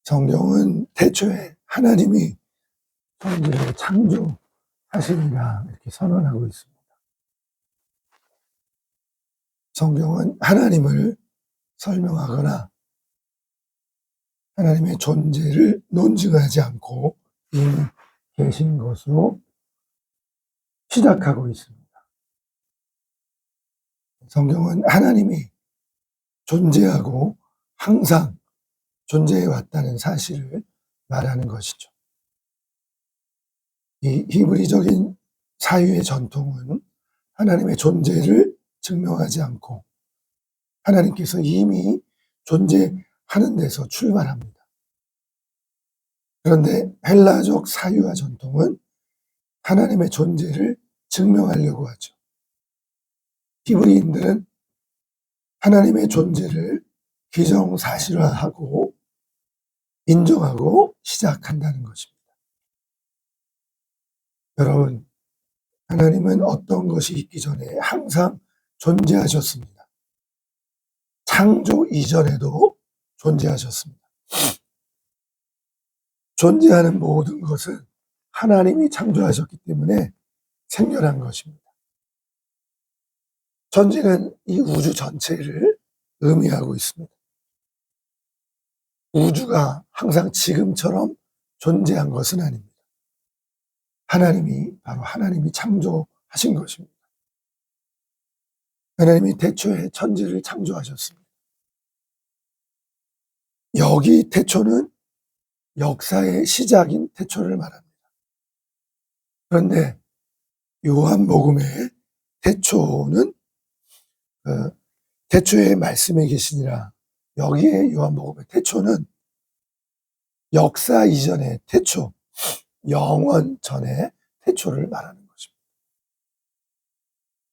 성경은 태초에 하나님이 천지를 창조하시니라 이렇게 선언하고 있습니다. 성경은 하나님을 설명하거나 하나님의 존재를 논증하지 않고 이미 계신 것으로 시작하고 있습니다. 성경은 하나님이 존재하고 항상 존재해 왔다는 사실을 말하는 것이죠. 이 히브리적인 사유의 전통은 하나님의 존재를 증명하지 않고 하나님께서 이미 존재하는 데서 출발합니다. 그런데 헬라적 사유와 전통은 하나님의 존재를 증명하려고 하죠. 히브리인들은 하나님의 존재를 기정사실화하고 인정하고 시작한다는 것입니다. 여러분, 하나님은 어떤 것이 있기 전에 항상 존재하셨습니다. 창조 이전에도 존재하셨습니다. 존재하는 모든 것은 하나님이 창조하셨기 때문에 생겨난 것입니다. 천지는 이 우주 전체를 의미하고 있습니다. 우주가 항상 지금처럼 존재한 것은 아닙니다. 바로 하나님이 창조하신 것입니다. 하나님이 태초에 천지를 창조하셨습니다. 여기 태초는 역사의 시작인 태초를 말합니다. 그런데 요한복음의 태초는 태초에 말씀에 계시니라, 여기에 요한복음의 태초는 역사 이전의 태초, 영원 전의 태초를 말하는 것입니다.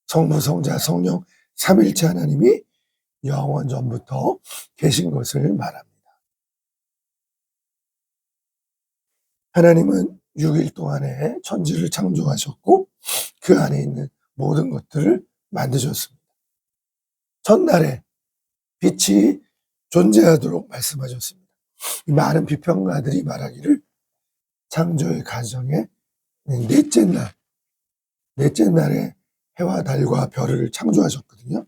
성부, 성자, 성령 삼일체 하나님이 영원 전부터 계신 것을 말합니다. 하나님은 6일 동안에 천지를 창조하셨고 그 안에 있는 모든 것들을 만드셨습니다. 첫날에 빛이 존재하도록 말씀하셨습니다. 이 많은 비평가들이 말하기를 창조의 과정의 넷째 날에 해와 달과 별을 창조하셨거든요.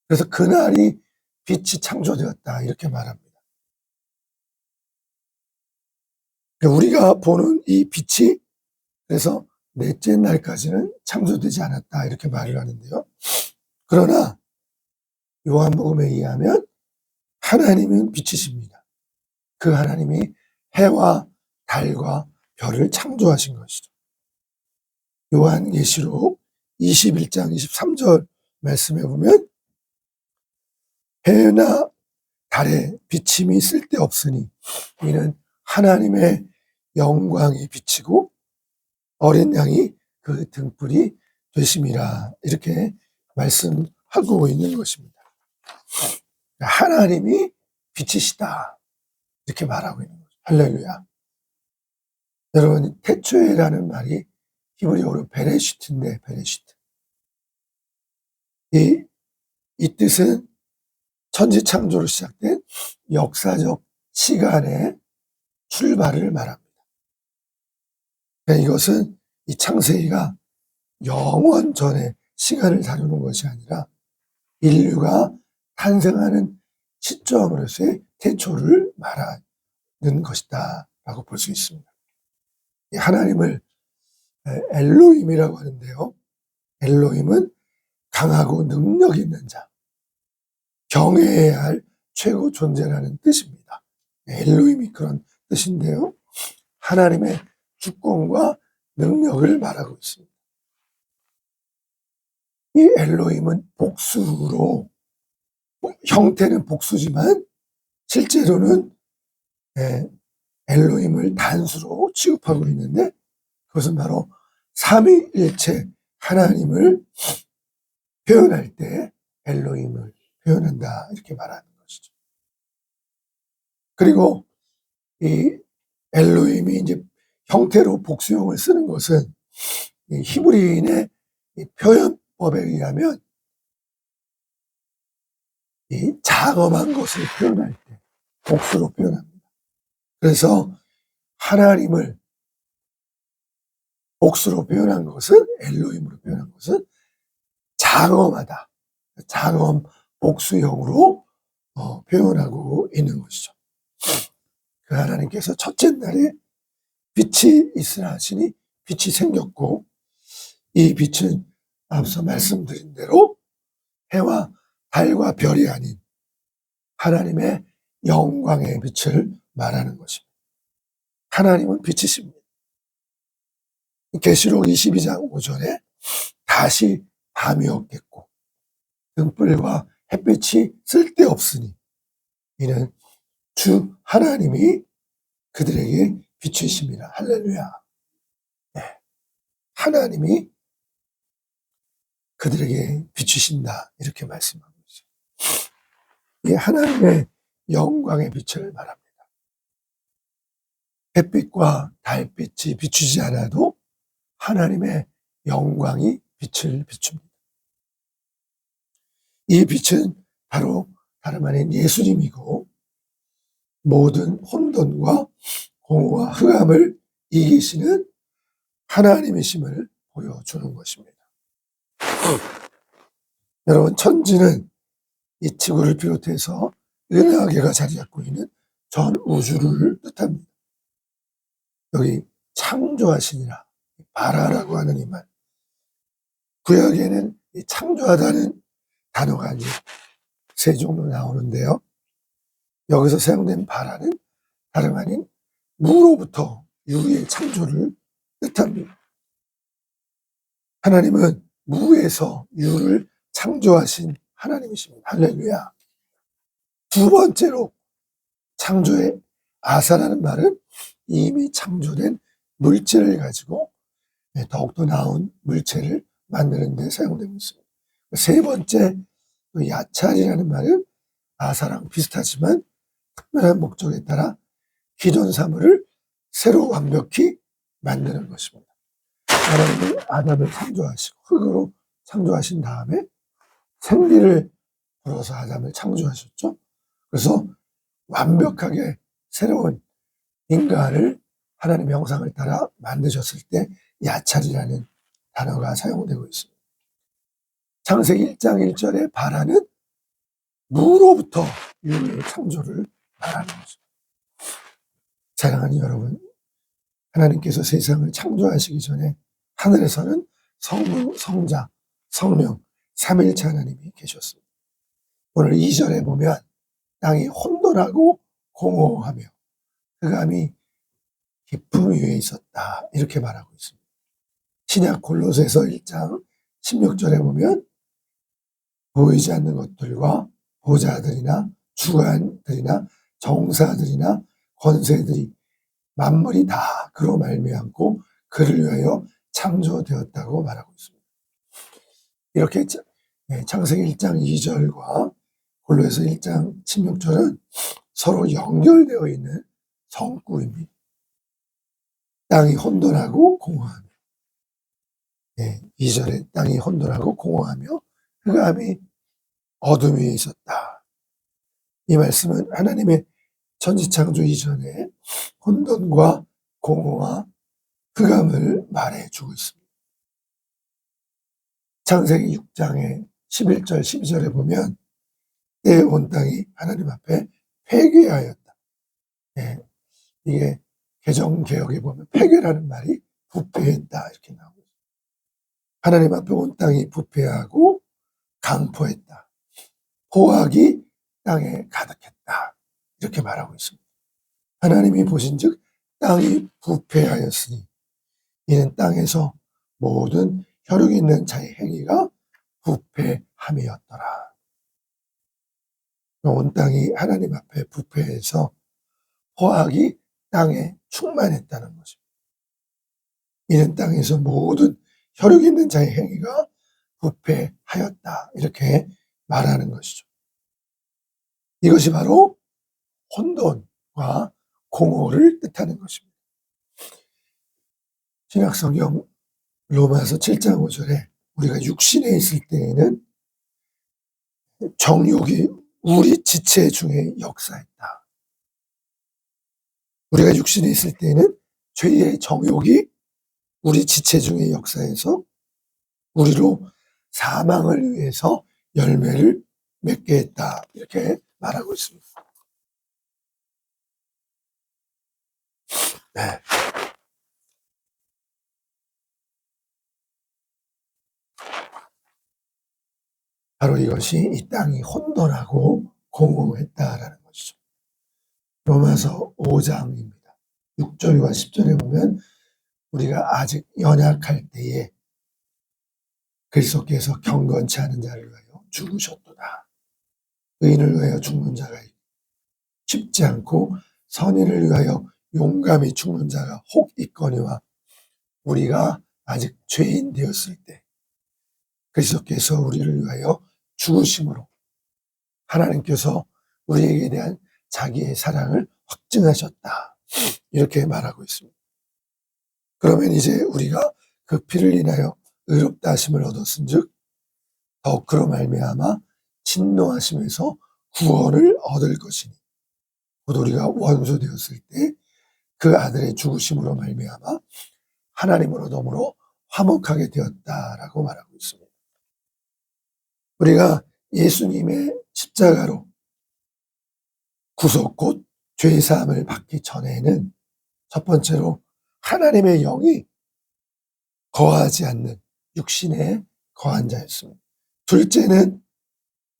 그래서 그날이 빛이 창조되었다 이렇게 말합니다. 우리가 보는 이 빛이 그래서 넷째 날까지는 창조되지 않았다 이렇게 말을 하는데요. 그러나 요한복음에 의하면 하나님은 빛이십니다. 그 하나님이 해와 달과 별을 창조하신 것이죠. 요한계시록 21장 23절 말씀에 보면 해나 달에 비침이 쓸데없으니 이는 하나님의 영광이 비치고 어린 양이 그 등불이 되심이라 이렇게 말씀하고 있는 것입니다. 하나님이 빛이시다 이렇게 말하고 있는 거죠. 할렐루야. 여러분, 태초에라는 말이 히브리어로 베레시트인데 베레시트. 이 뜻은 천지 창조로 시작된 역사적 시간의 출발을 말합니다. 이것은 이 창세기가 영원 전의 시간을 다루는 것이 아니라 인류가 탄생하는 시점으로서의 태초를 말하는 것이다 라고 볼 수 있습니다. 하나님을 엘로힘이라고 하는데요. 엘로힘은 강하고 능력 있는 자, 경외해야 할 최고 존재라는 뜻입니다. 엘로힘이 그런 뜻인데요. 하나님의 주권과 능력을 말하고 있습니다. 이 엘로힘은 복수로, 형태는 복수지만 실제로는 엘로힘을 단수로 취급하고 있는데 그것은 바로 삼위일체 하나님을 표현할 때 엘로힘을 표현한다 이렇게 말하는 것이죠. 그리고 이 엘로힘이 이제 형태로 복수형을 쓰는 것은 히브리인의 표현법에 의하면 이 장엄한 것을 표현할 때 복수로 표현합니다. 그래서 하나님을 복수로 표현한 것은, 엘로힘으로 표현한 것은 장엄하다. 장엄 복수형으로 표현하고 있는 것이죠. 그 하나님께서 첫째 날에 빛이 있으라 하시니 빛이 생겼고, 이 빛은 앞서 말씀드린 대로 해와 달과 별이 아닌 하나님의 영광의 빛을 말하는 것입니다. 하나님은 빛이십니다. 계시록 22장 5절에 다시 밤이 없겠고 등불과 햇빛이 쓸데없으니 이는 주 하나님이 그들에게 빛이십니다. 할렐루야. 네. 하나님이 그들에게 비추신다, 이렇게 말씀하고 있어요. 이 하나님의 영광의 빛을 말합니다. 햇빛과 달빛이 비추지 않아도 하나님의 영광이 빛을 비춥니다. 이 빛은 바로 다름 아닌 예수님이고, 모든 혼돈과 공허와 흑암을 이기시는 하나님이심을 보여주는 것입니다. 여러분, 천지는 이 지구를 비롯해서 은하계가 자리 잡고 있는 전 우주를 뜻합니다. 여기 창조하시니라, 바라라고 하는 이 말, 구약에는 이 창조하다는 단어가 이제 세 종로 나오는데요. 여기서 사용된 바라는 다름 아닌 무로부터 유의 창조를 뜻합니다. 하나님은 무에서 유를 창조하신 하나님이십니다. 할렐루야. 두 번째로 창조의 아사라는 말은 이미 창조된 물질을 가지고 더욱더 나은 물체를 만드는 데 사용되고 있습니다. 세 번째 야찰이라는 말은 아사랑 비슷하지만 특별한 목적에 따라 기존 사물을 새로 완벽히 만드는 것입니다. 하나님은 아담을 창조하시고 흙으로 창조하신 다음에 생기를 불어서 아담을 창조하셨죠. 그래서 완벽하게 새로운 인간을 하나님의 형상을 따라 만드셨을 때 야찰이라는 단어가 사용되고 있습니다. 창세기 1장 1절에 바라는 무로부터 유의 창조를 말하는 거죠. 사랑하는 여러분, 하나님께서 세상을 창조하시기 전에 하늘에서는 성부, 성자, 성령, 삼위일체 하나님이 계셨습니다. 오늘 2절에 보면 땅이 혼돈하고 공허하며 흑암이 깊음 위에 있었다, 이렇게 말하고 있습니다. 신약 골로새서 1장 16절에 보면 보이지 않는 것들과 보좌들이나 주관들이나 정사들이나 권세들이 만물이 다 그로 말미암고 그를 위하여 창조되었다고 말하고 있습니다. 이렇게 창세기 1장 2절과 골로새서 1장 16절은 서로 연결되어 있는 성구입니다. 땅이 혼돈하고 공허하며, 2절에 땅이 혼돈하고 공허하며 흑암이 어둠 위에 있었다. 이 말씀은 하나님의 천지창조 이전에 혼돈과 공허와 흑암을 말해주고 있습니다. 창세기 6장의 11절 12절에 보면 때에 온 땅이 하나님 앞에 폐괴하였다. 이게 개정개혁에 보면 폐괴라는 말이 부패했다, 이렇게 나오고 있습니다. 하나님 앞에 온 땅이 부패하고 강포했다. 포악이 땅에 가득했다, 이렇게 말하고 있습니다. 하나님이 보신즉 땅이 부패하였으니 이는 땅에서 모든 혈육 있는 자의 행위가 부패함이었더라. 온 땅이 하나님 앞에 부패해서 포악이 땅에 충만했다는 것입니다. 이는 땅에서 모든 혈육 있는 자의 행위가 부패하였다, 이렇게 말하는 것이죠. 이것이 바로 혼돈과 공허를 뜻하는 것입니다. 신약성경 로마서 7장 5절에 우리가 육신에 있을 때에는 정욕이 우리 지체 중에 역사했다. 우리가 육신에 있을 때에는 죄의 정욕이 우리 지체중의 역사에서 우리로 사망을 위해서 열매를 맺게 했다. 이렇게 말하고 있습니다. 네. 바로 이것이 이 땅이 혼돈하고 공허했다라는 것이죠. 로마서 5장입니다. 6절과 10절에 보면 우리가 아직 연약할 때에 그리스도께서 경건치 않은 자를 위하여 죽으셨도다. 의인을 위하여 죽는 자가 쉽지 않고 선인을 위하여 용감히 죽는 자가 혹 있거니와 우리가 아직 죄인 되었을 때 그리스도께서 우리를 위하여 죽으심으로 하나님께서 우리에게 대한 자기의 사랑을 확증하셨다. 이렇게 말하고 있습니다. 그러면 이제 우리가 그 피를 인하여 의롭다 하심을 얻었은즉 더욱 그로 말미암아 진노하심에서 구원을 얻을 것이니 곧 우리가 원수 되었을 때 그 아들의 죽으심으로 말미암아 하나님으로 더불어 화목하게 되었다라고 말하고 있습니다. 우리가 예수님의 십자가로 구속 곧 죄사함을 받기 전에는 첫 번째로 하나님의 영이 거하지 않는 육신에 거한 자였습니다. 둘째는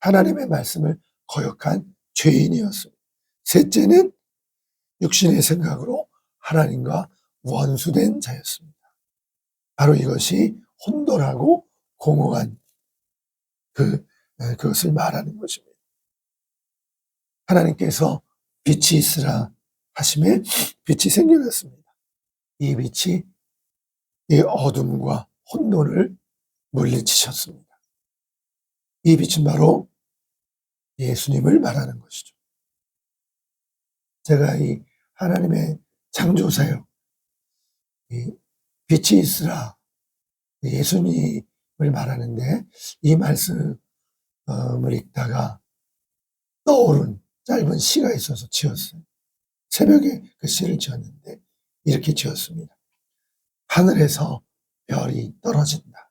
하나님의 말씀을 거역한 죄인이었습니다. 셋째는 육신의 생각으로 하나님과 원수된 자였습니다. 바로 이것이 혼돈하고 공허한 그것을 말하는 것입니다. 하나님께서 빛이 있으라 하심에 빛이 생겨났습니다. 이 빛이 이 어둠과 혼돈을 물리치셨습니다. 이 빛은 바로 예수님을 말하는 것이죠. 제가 이 하나님의 창조사역, 이 빛이 있으라 예수님을 말하는데 이 말씀을 읽다가 떠오른 짧은 시가 있어서 지었어요. 새벽에 그 시를 지었는데 이렇게 지었습니다. 하늘에서 별이 떨어진다.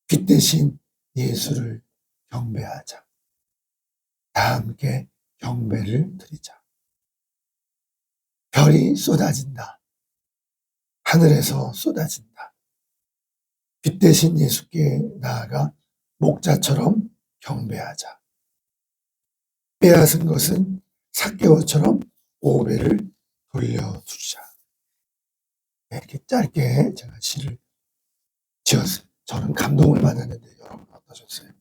빛 대신 예수를 경배하자. 다 함께 경배를 드리자. 별이 쏟아진다. 하늘에서 쏟아진다. 빛 대신 예수께 나아가 목자처럼 경배하자. 빼앗은 것은 삭개오처럼 5배를 돌려주자. 이렇게 짧게 제가 시를 지었어요. 저는 감동을 받았는데 여러분 어떠셨어요?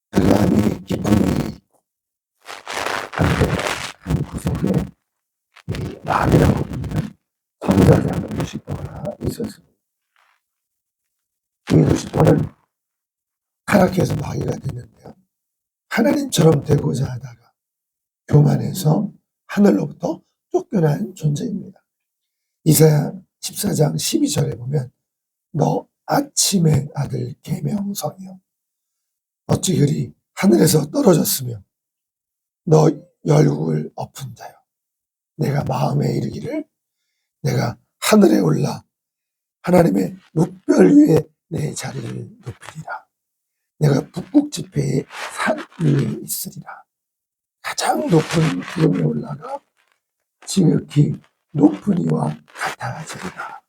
그 마음이 기쁨이 한 구석에 이 마음이라고 부르는 성자장 루시퍼가 있었습니다. 이 루시퍼는 타락해서 마귀가 됐는데요. 하나님처럼 되고자 하다가 교만해서 하늘로부터 쫓겨난 존재입니다. 이사야 14장 12절에 보면 너 아침의 아들 계명성이여 어찌 그리 하늘에서 떨어졌으며 너 열국을 엎은 자여 내가 마음에 이르기를 내가 하늘에 올라 하나님의 뭇별 위에 내 자리를 높이리라. 내가 북극 지폐의 산 위에 있으리라. 가장 높은 구름에 올라가 지극히 높은 이와 같아지리라.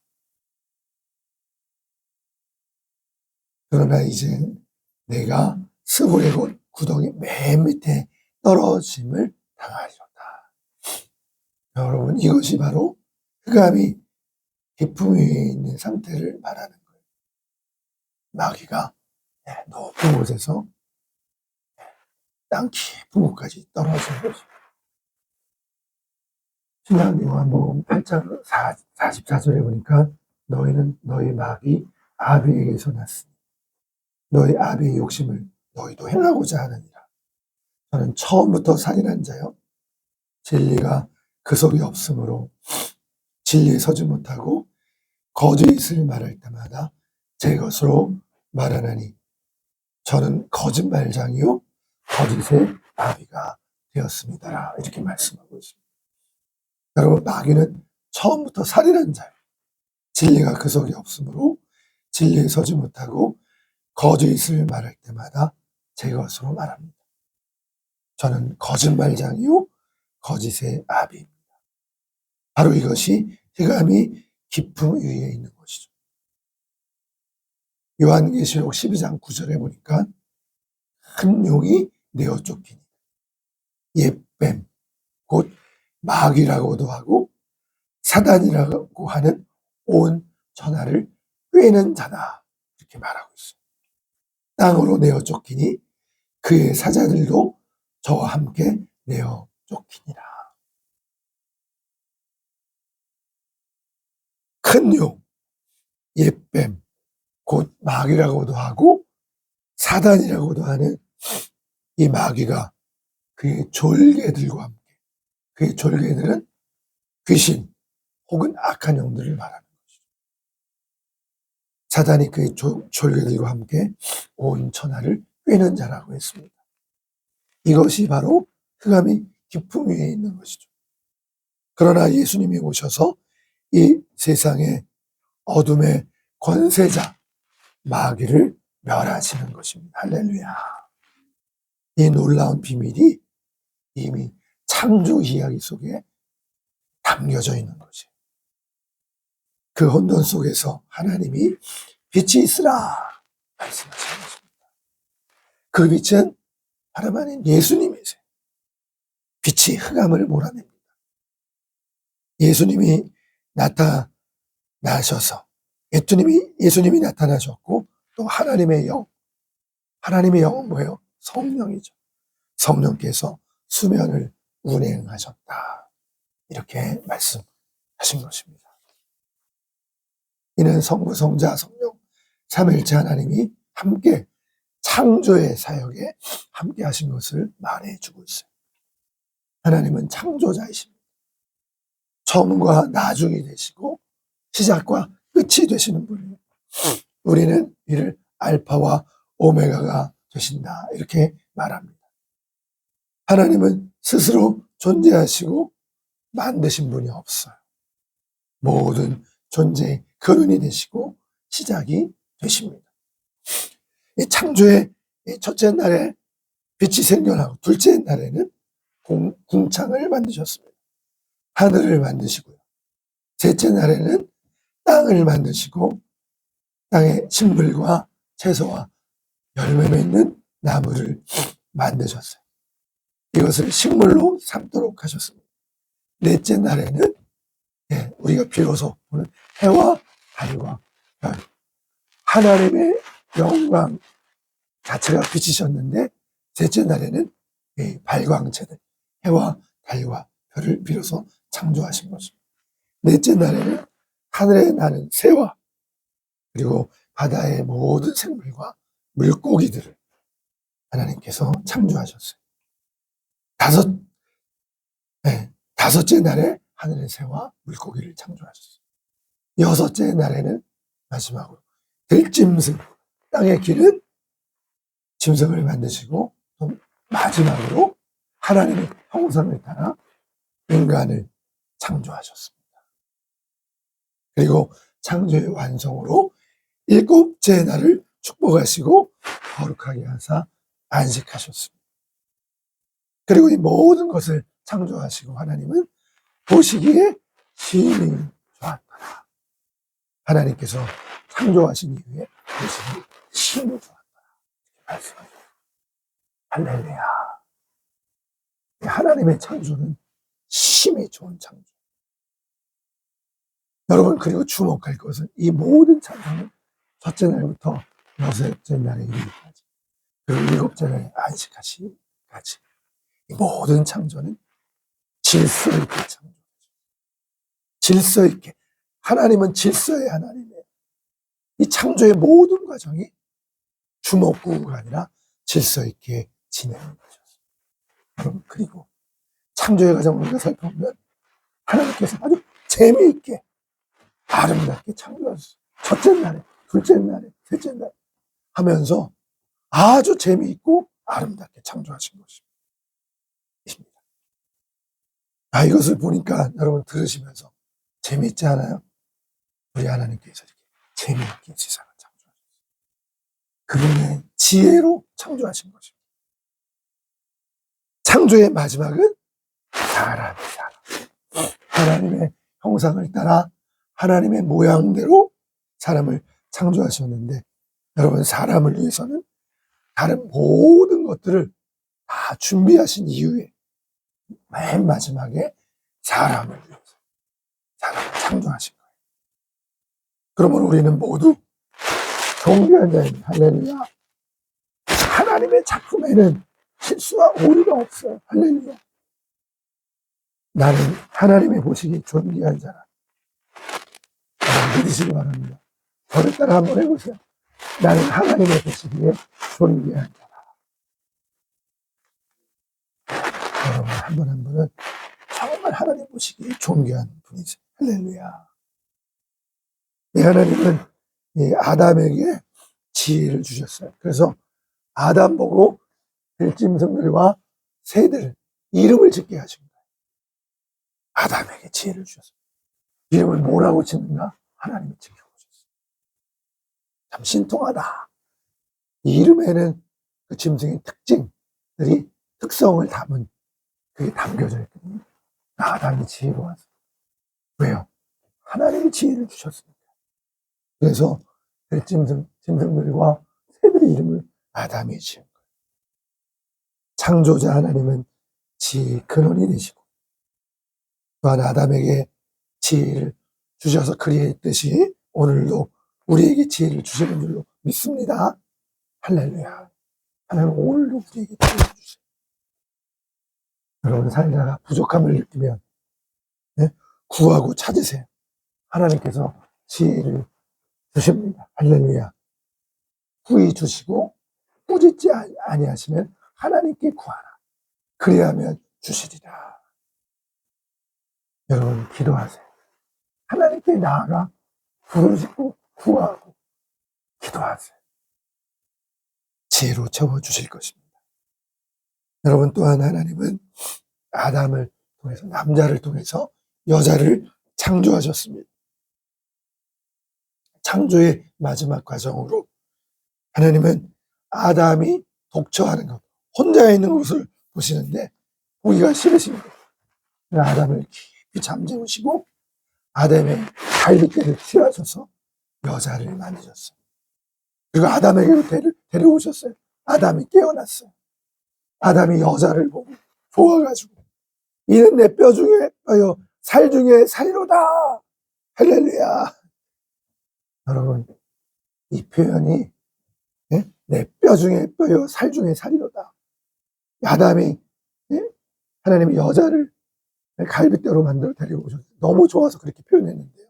그러나 이제 내가 스불의 곳 구덩이 맨 밑에 떨어짐을 당하리로다. 여러분 이것이 바로 흑암이 깊음 위에 있는 상태를 말하는 거예요. 마귀가 높은 곳에서 땅 깊은 곳까지 떨어진 거죠. 신약요한복음 8장 44절에 보니까 너희는 너희 마귀 아비에게서 났으니 너희 아비의 욕심을 너희도 행하고자 하느니라. 저는 처음부터 살인한 자요 진리가 그 속에 없으므로 진리에 서지 못하고 거짓을 말할 때마다 제 것으로 말하나니 저는 거짓말장이요 거짓의 아비가 되었습니다. 이렇게 말씀하고 있습니다. 여러분, 마귀는 처음부터 살인한 자예요. 진리가 그 속에 없으므로 진리에 서지 못하고 거짓을 말할 때마다 제 것으로 말합니다. 저는 거짓말장이요 거짓의 아비입니다. 바로 이것이 흑암이 깊음 위에 있는 것이죠. 요한계시록 12장 9절에 보니까 큰 용이 내어 쫓기니 옛뱀 곧 마귀라고도 하고 사단이라고 하는 온 천하를 꿰는 자다, 이렇게 말하고 있어요. 땅으로 내어 쫓기니 그의 사자들도 저와 함께 내어 쫓기니라. 큰 용, 옛뱀, 곧 마귀라고도 하고 사단이라고도 하는 이 마귀가 그의 졸개들과 함께, 그의 졸개들은 귀신 혹은 악한 영들을 말하는 것이죠. 사단이 그의 졸개들과 함께 온 천하를 꿰는 자라고 했습니다. 이것이 바로 흑암이 깊음 위에 있는 것이죠. 그러나 예수님이 오셔서 이 세상의 어둠의 권세자 마귀를 멸하시는 것입니다. 할렐루야. 이 놀라운 비밀이 이미 창조 이야기 속에 담겨져 있는 것이에요. 그 혼돈 속에서 하나님이 빛이 있으라 말씀하시는 것입니다. 그 빛은 다름 아닌 예수님이세요. 빛이 흑암을 몰아냅니다. 예수님이 나타나셔서 예수님이 나타나셨고 또 하나님의 영은 뭐예요? 성령이죠. 성령께서 수면을 운행하셨다, 이렇게 말씀하신 것입니다. 이는 성부, 성자, 성령 삼위일체 하나님이 함께 창조의 사역에 함께 하신 것을 말해주고 있어요. 하나님은 창조자이십니다. 처음과 나중이 되시고 시작과 끝이 되시는 분이에요. 우리는 이를 알파와 오메가가 되신다, 이렇게 말합니다. 하나님은 스스로 존재하시고 만드신 분이 없어요. 모든 존재의 근원이 되시고 시작이 되십니다. 이 창조의 첫째 날에 빛이 생겨나고 둘째 날에는 궁창을 만드셨습니다. 하늘을 만드시고요. 셋째 날에는 땅을 만드시고 땅의 식물과 채소와 열매 맺는 나무를 만드셨어요. 이것을 식물로 삼도록 하셨습니다. 넷째 날에는 우리가 비로소 보는 해와 달과 별, 하나님의 영광 자체가 비치셨는데 셋째 날에는 발광체들, 해와 달과 별을 비로소 창조하신 것입니다. 넷째 날에는 하늘에 나는 새와 그리고 바다의 모든 생물과 물고기들을 하나님께서 창조하셨어요. 다섯째 날에 하늘의 새와 물고기를 창조하셨어요. 여섯째 날에는 마지막으로 들짐승, 땅에 기는 짐승을 만드시고 또 마지막으로 하나님의 형상을 따라 인간을 창조하셨습니다. 그리고 창조의 완성으로 일곱째 날을 축복하시고 거룩하게 하사 안식하셨습니다. 그리고 이 모든 것을 창조하시고 하나님은 보시기에 심히 좋았더라. 하나님께서 창조하신 이후에 보시기에 심히 좋았더라, 말씀하셨습니다. 할렐루야. 하나님의 창조는 심히 좋은 창조. 여러분, 그리고 주목할 것은 이 모든 창조는 첫째 날부터 여섯째 날에 이르기까지, 그리고 일곱째 날에 안식하시기까지 이 모든 창조는 질서 있게 창조되죠. 질서 있게. 하나님은 질서의 하나님이에요. 이 창조의 모든 과정이 주먹구구가 아니라 질서 있게 진행하는 것이었어요. 여러분, 그리고 창조의 과정을 우리가 살펴보면 하나님께서 아주 재미있게 아름답게 창조하셨어요. 첫째 날에, 둘째 날에, 셋째 날에 하면서 아주 재미있고 아름답게 창조하신 것입니다. 이것을 보니까 여러분 들으시면서 재미있지 않아요? 우리 하나님께서 이렇게 재미있게 세상을 창조하셨어요. 그분의 지혜로 창조하신 것입니다. 창조의 마지막은 사람. 하나님의 형상을 따라 하나님의 모양대로 사람을 창조하셨는데, 여러분 사람을 위해서는 다른 모든 것들을 다 준비하신 이후에 맨 마지막에 사람을 위해서 사람을 창조하신 거예요. 그러면 우리는 모두 존귀한 자입니다. 할렐루야. 하나님의 작품에는 실수와 오류가 없어요. 할렐루야. 나는 하나님의 보시기에 존귀한 자라. 믿으시기 바랍니다. 저를 따라 한번 해보세요. 나는 하나님의 보시기에 존귀한 자라. 여러분 한 분 한 분은 정말 하나님 보시기에 존귀한 분이세요. 할렐루야. 이 하나님은 이 아담에게 지혜를 주셨어요. 그래서 아담 보고 들짐승들과 새들 이름을 짓게 하신 거예요. 아담에게 지혜를 주셨어요. 이름을 뭐라고 짓는가? 하나님이 지켜보셨어요. 참 신통하다. 이 이름에는 그 짐승의 특징들이 특성을 담은 그게 담겨져 있거든요. 아담이 지혜로워서. 왜요? 하나님이 지혜를 주셨습니다. 그래서 짐승들과 새들의 이름을 아담이 지은 거예요. 창조자 하나님은 지혜의 근원이 되시고 또한 아담에게 지혜를 주셔서 그리했듯이 오늘도 우리에게 지혜를 주시는 줄로 믿습니다. 할렐루야. 하나님 오늘도 우리에게 지혜를 주세요. 여러분 살다가 부족함을 느끼면 구하고 찾으세요. 하나님께서 지혜를 주십니다. 할렐루야. 후히 주시고 꾸짖지 아니하시면 하나님께 구하라. 그리하면 주시리라. 여러분 기도하세요. 하나님께 나아가 부르짖고 구하고 기도하세요. 지혜로 채워주실 것입니다. 여러분 또한 하나님은 아담을 통해서 남자를 통해서 여자를 창조하셨습니다. 창조의 마지막 과정으로 하나님은 아담이 독처하는 것, 혼자 있는 것을 보시는데 보기가 싫으십니다. 아담을 깊이 잠재우시고 아담의 갈빗대를 휘어셔서 여자를 만드셨어요. 그리고 아담에게로 데려오셨어요. 아담이 깨어났어요. 아담이 여자를 보고 좋아가지고 이는 내 뼈 중에 뼈요 살 중에 살이로다. 할렐루야. 여러분 이 표현이 내 뼈 중에 뼈요 살 중에 살이로다. 아담이 하나님이 여자를 갈빗대로 만들어 데려오셨어요. 너무 좋아서 그렇게 표현했는데요.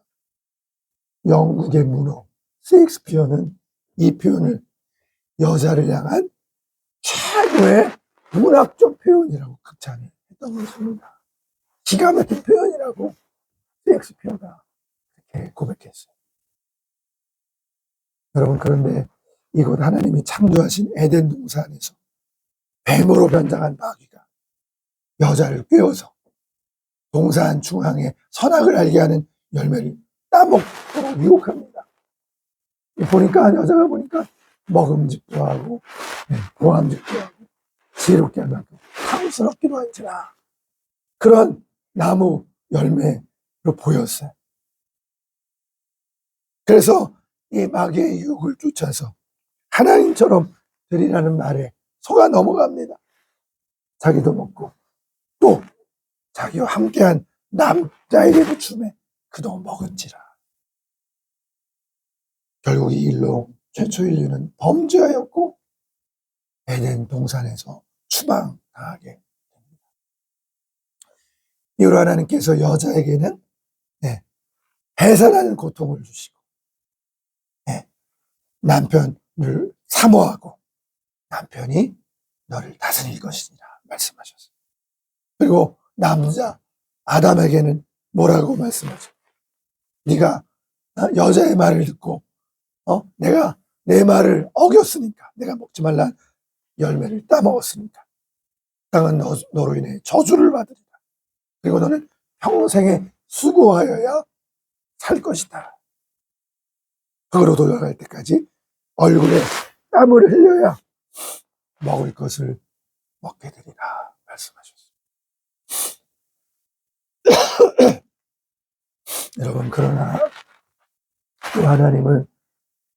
영국의 문호 셰익스피어는 이 표현을 여자를 향한 최고의 문학적 표현이라고 극찬했던 것입니다. 기가 막힌 표현이라고 셰익스피어가 그렇게 고백했어요. 여러분 그런데 이곳 하나님이 창조하신 에덴 동산에서 뱀으로 변장한 마귀가 여자를 꿰어서 동산 중앙에 선악을 알게 하는 열매를 따먹도록 유혹합니다. 보니까 여자가 보니까 먹음직도 하고 보암직도 하고 지혜롭게 하고 탐스럽기도 한지라 그런 나무 열매로 보였어요. 그래서 이 마귀의 유혹을 쫓아서 하나님처럼 되리라는 말에 속아 넘어갑니다. 자기도 먹고 또 자기와 함께한 남자에게도 주매 그도 먹은지라. 결국 이 일로 최초 인류는 범죄하였고 에덴 동산에서 추방당하게 됩니다. 이후로 하나님께서 여자에게는 배산하는 고통을 주시고 남편을 사모하고 남편이 너를 다스릴 것이니라 말씀하셨어요. 그리고 남자 아담에게는 뭐라고 말씀하셨어요? 네가 여자의 말을 듣고 내가 내 말을 어겼으니까 내가 먹지 말란 열매를 따먹었으니까 땅은 너로 인해 저주를 받으리라. 그리고 너는 평생에 수고하여야 살 것이다. 그거로 돌아갈 때까지 얼굴에 땀을 흘려야 먹을 것을 먹게 되리라 말씀하셨습니다. 여러분, 그러나 또 하나님은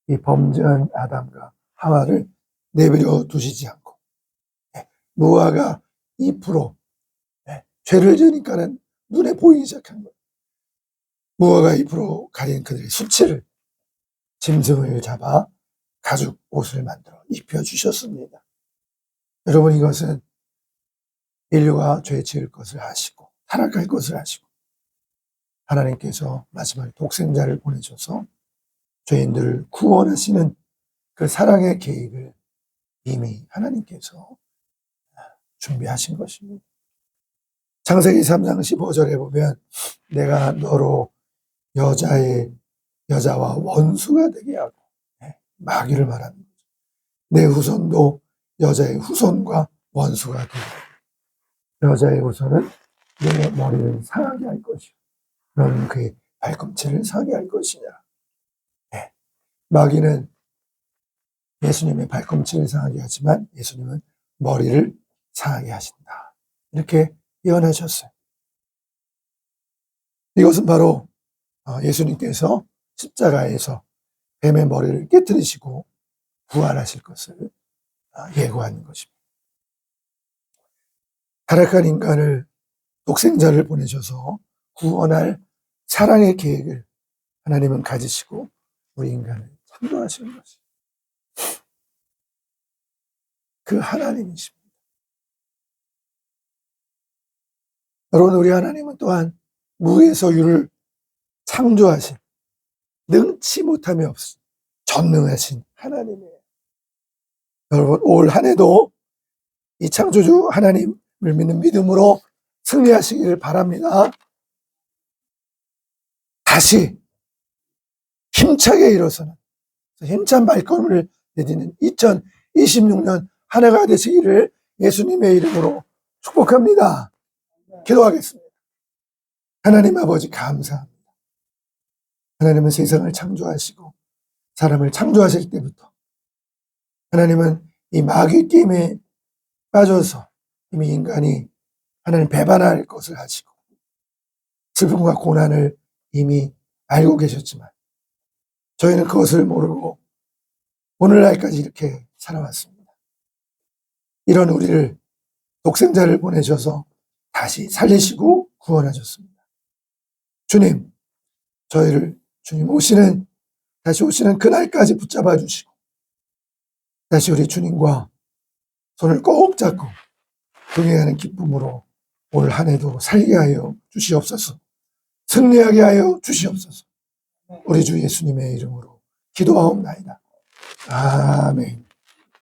이 범죄한 아담과 하와를 내버려 두시지 않고 노아가 2% 죄를 지으니까는 눈에 보이기 시작한 거예요. 노아가 2% 가린 그들의 수치를 짐승을 잡아 가죽 옷을 만들어 입혀주셨습니다. 여러분, 이것은 인류가 죄 지을 것을 아시고 타락할 것을 아시고 하나님께서 마지막에 독생자를 보내셔서 죄인들을 구원하시는 그 사랑의 계획을 이미 하나님께서 준비하신 것입니다. 창세기 3장 15절에 보면 내가 너로 여자와 원수가 되게 하고 마귀를 말하는 거죠. 내 후손도 여자의 후손과 원수가 되게 하고 여자의 후손은 내 머리를 상하게 할 것이요 너는 그의 발꿈치를 상하게 할 것이냐. 마귀는 예수님의 발꿈치를 상하게 하지만 예수님은 머리를 상하게 하신다. 이렇게 예언하셨어요. 이것은 바로 예수님께서 십자가에서 뱀의 머리를 깨뜨리시고 부활하실 것을 예고하는 것입니다. 타락한 인간을 독생자를 보내셔서 구원할 사랑의 계획을 하나님은 가지시고 우리 인간을 창조하시는 것입니다. 그 하나님이십니다. 여러분, 우리 하나님은 또한 무에서 유를 창조하신 능치 못함이 없으신 전능하신 하나님이에요. 여러분, 올 한 해도 이 창조주 하나님을 믿는 믿음으로 승리하시기를 바랍니다. 다시 힘차게 일어서는 힘찬 발걸음을 내딛는 2026년 한 해가 되시기를 예수님의 이름으로 축복합니다. 기도하겠습니다. 하나님 아버지, 감사합니다. 하나님은 세상을 창조하시고 사람을 창조하실 때부터 하나님은 이 마귀 게임에 빠져서 이미 인간이 하나님 배반할 것을 하시고 슬픔과 고난을 이미 알고 계셨지만 저희는 그것을 모르고 오늘날까지 이렇게 살아왔습니다. 이런 우리를 독생자를 보내셔서 다시 살리시고 구원하셨습니다. 주님, 저희를 주님 다시 오시는 그날까지 붙잡아 주시고 다시 우리 주님과 손을 꼭 잡고 동행하는 기쁨으로 올 한 해도 살게 하여 주시옵소서. 승리하게 하여 주시옵소서. 우리 주 예수님의 이름으로 기도하옵나이다. 아멘.